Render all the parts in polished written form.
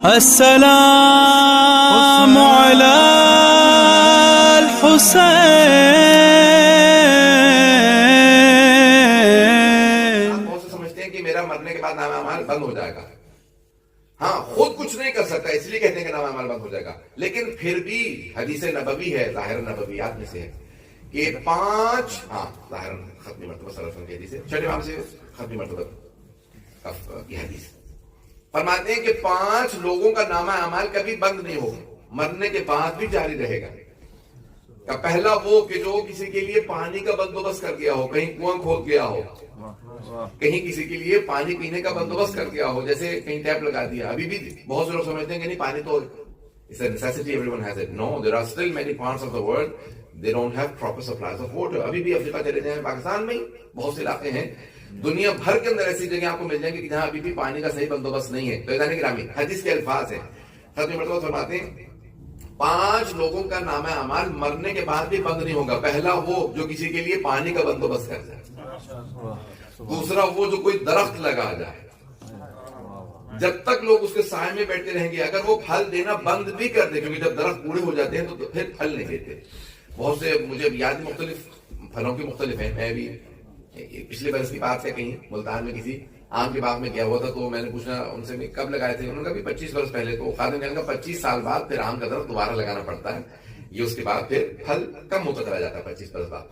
السلام على الحسين. آپ بہت سے سمجھتے ہیں کہ میرا مرنے کے بعد نام اعمال بند ہو جائے گا. ہاں، خود کچھ نہیں کر سکتا اس لیے کہتے ہیں کہ نام اعمال بند ہو جائے گا، لیکن پھر بھی حدیث نبوی ہے، ظاہر نبویات میں سے ہے کہ 5 ظاہر ختمی مرتبہ صلی اللہ علیہ وسلم کی حدیث ہے، چھٹے امام سے ختمی مرتبہ کی حدیث فرماتے ہیں کہ 5 لوگوں کا نامہ اعمال کبھی بند نہیں ہوگا، مرنے کے بعد بھی جاری رہے گا. پہلا وہ کہ جو کسی کے لیے پانی کا بندوبست کر گیا ہو، کہیں کنواں کھود گیا ہو، کہیں کسی کے لیے پانی پینے کا بندوبست کر گیا ہو، جیسے کہیں ٹیپ لگا دیا. ابھی بھی بہت سے لوگ سمجھتے ہیں کہ نہیں پانی تو it's a necessity, everyone has it. No, there are still many parts of the world they don't have proper supplies of water. ابھی بھی افریقہ چلے جائیں، پاکستان میں بہت سے علاقے ہیں، دنیا بھر کے اندر ایسی جگہ آپ کو مل جائیں گے کہ جہاں ابھی بھی پانی کا صحیح بندوبست نہیں ہے. تو عزیزان گرامی، حدیث کے الفاظ ہیں، ختم مرتبہ فرماتے ہیں 5 لوگوں کا نامہ اعمال مرنے کے بعد بھی بند نہیں ہوگا. پہلا وہ جو کسی کے لیے پانی کا بندوبست کر جائے، دوسرا وہ جو کوئی درخت لگا جائے، جب تک لوگ اس کے سائے میں بیٹھتے رہیں گے، اگر وہ پھل دینا بند بھی کر دے، کیونکہ جب درخت بوڑھے ہو جاتے ہیں تو پھر پھل نہیں دیتے. بہت سے مجھے یاد مختلف پھلوں کے مختلف ہیں. میں بھی پچھلے برس کی بات ہے، کہیں ملتان میں کسی آم کے باغ میں گیا ہوا تھا، تو میں نے پوچھا ان سے کب لگائے تھے، انہوں نے کہا بھی 25 برس پہلے. تو خادم نے کہا 25 سال بعد پھر آم کا درخت دوبارہ لگانا پڑتا ہے، یہ اس کے بعد پھر پھل کم ہوتا چلا جاتا ہے 25 برس بعد.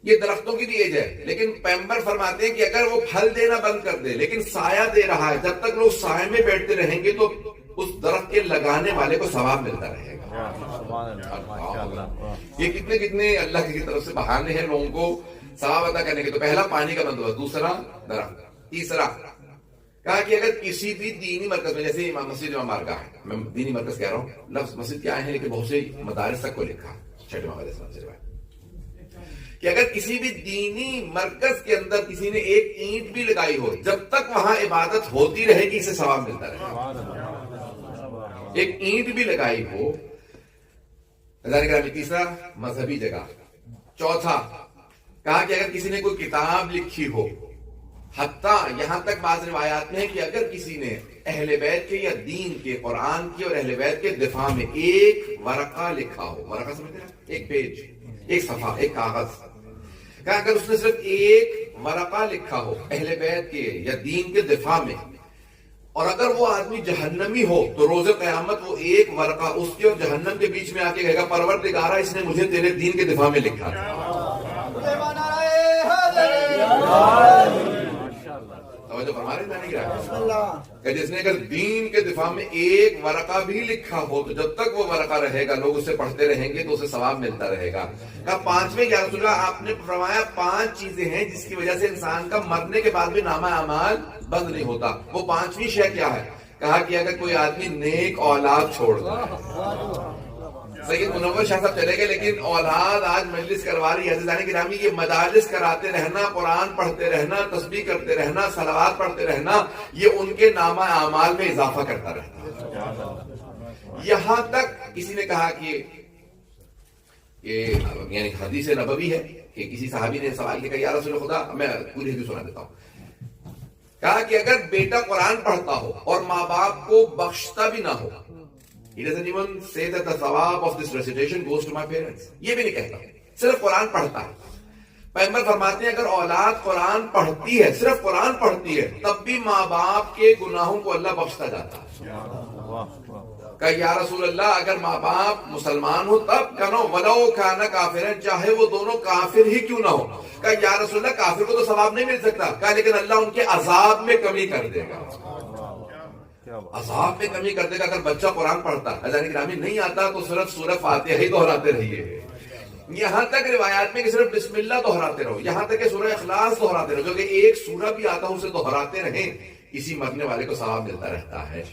یہ درختوں کی بھی ایج ہے، لیکن پیغمبر فرماتے ہیں کہ اگر وہ پھل دینا بند کر دے لیکن سایہ دے رہا ہے، جب تک لوگ سائے میں بیٹھتے رہیں گے تو اس درخت کے لگانے والے کو ثواب ملتا رہے گا. یہ کتنے اللہ کی طرف سے بہانے ہیں لوگوں کو ثواب عطا کرنے کے. تو پہلا پانی کا بندوبست، دوسرا درخت، تیسرا کہا کہ اگر کسی بھی دینی مرکز میں، جیسے مسجد امام بارگاہ ہے، میں دینی مرکز کہہ رہا ہوں، لفظ مسجد کیا ہے لیکن بہت سے مدارس تک کو لکھا چھٹے امام علیہ السلام سے روایت کہ اگر کسی بھی دینی مرکز کے اندر کسی نے ایک اینٹ بھی لگائی ہو، جب تک وہاں عبادت ہوتی رہے گی اسے ثواب ملتا رہے گا. ایک اینٹ بھی لگائی ہو. تیسرا مذہبی جگہ. چوتھا کہا کہ اگر کسی نے کوئی کتاب لکھی ہو، حتیٰ یہاں تک بعض روایات میں ہے کہ اگر کسی نے اہل بیت کے یا دین کے، قرآن کے اور اہل بیت کے دفاع میں ایک ورقہ لکھا ہو، ورقہ سمجھتے ہیں، ایک پیج، ایک صفحہ، ایک کاغذ، کہ اگر اس نے صرف ایک ورقہ لکھا ہو اہل بیت کے یا دین کے دفاع میں، اور اگر وہ آدمی جہنمی ہو تو روز قیامت وہ ایک ورقہ اس کے اور جہنم کے بیچ میں آ کے کہے گا پروردگارا اس نے مجھے تیرے دین کے دفاع میں لکھا تھا. کہ جس نے اگر دین کے دفاع میں ایک ورقہ بھی لکھا ہو تو جب تک وہ ورقہ رہے گا لوگ اسے پڑھتے رہیں گے تو اسے ثواب ملتا رہے گا. کہا 5ویں یا رسول اللہ آپ نے فرمایا 5 چیزیں ہیں جس کی وجہ سے انسان کا مرنے کے بعد بھی نامہ اعمال بند نہیں ہوتا. وہ 5ویں شے کیا ہے؟ کہا کہ اگر کوئی آدمی نیک اولاد چھوڑ دے. سید منور شاہ صاحب چلے گئے لیکن اولاد آج مجلس کروا رہی ہے. عزیزان گرامی، یہ مجالس کراتے رہنا، قرآن پڑھتے رہنا، تسبیح کرتے رہنا، صلوات پڑھتے رہنا، یہ ان کے نامہ اعمال میں اضافہ کرتا رہتا ہے. یہاں تک کسی نے کہا کہ یعنی حدیث نبوی ہے کہ کسی صحابی نے سوال کیا کہ یا رسول خدا، میں پوری حدیث سنا دیتا ہوں. کہا کہ اگر بیٹا قرآن پڑھتا ہو اور ماں باپ کو بخشتا بھی نہ ہو، he doesn't even say that the thawab of this recitation goes to my parents. یہ بھی نہیں کہتا، صرف قرآن پڑھتا ہے. پیغمبر فرماتے ہیں اگر اولاد قرآن پڑھتی ہے، صرف قرآن پڑھتی ہے، تب بھی ماں باپ کے گناہوں کو اللہ بخشتا جاتا ہے. کہ یا رسول اللہ اگر ماں باپ مسلمان ہو تب کہنا ولو کان کافرا، چاہے وہ دونوں کافر ہی کیوں نہ ہو. کہ یا رسول اللہ کافر کو تو ثواب نہیں مل سکتا. کہ لیکن اللہ ان کے عذاب میں کمی کر دے گا، عذاب میں کمی کر دے گا اگر بچہ قرآن پڑھتا. عزیزان گرامی، نہیں آتا تو صرف سورہ فاتحہ ہی دہراتے رہیے. یہاں تک روایات میں کہ صرف بسم اللہ دہراتے رہو، یہاں تک کہ سورہ اخلاص دہراتے رہو، جو کہ ایک سورہ بھی آتا ہو اسے دہراتے رہیں، اسی مرنے والے کو ثواب ملتا رہتا ہے.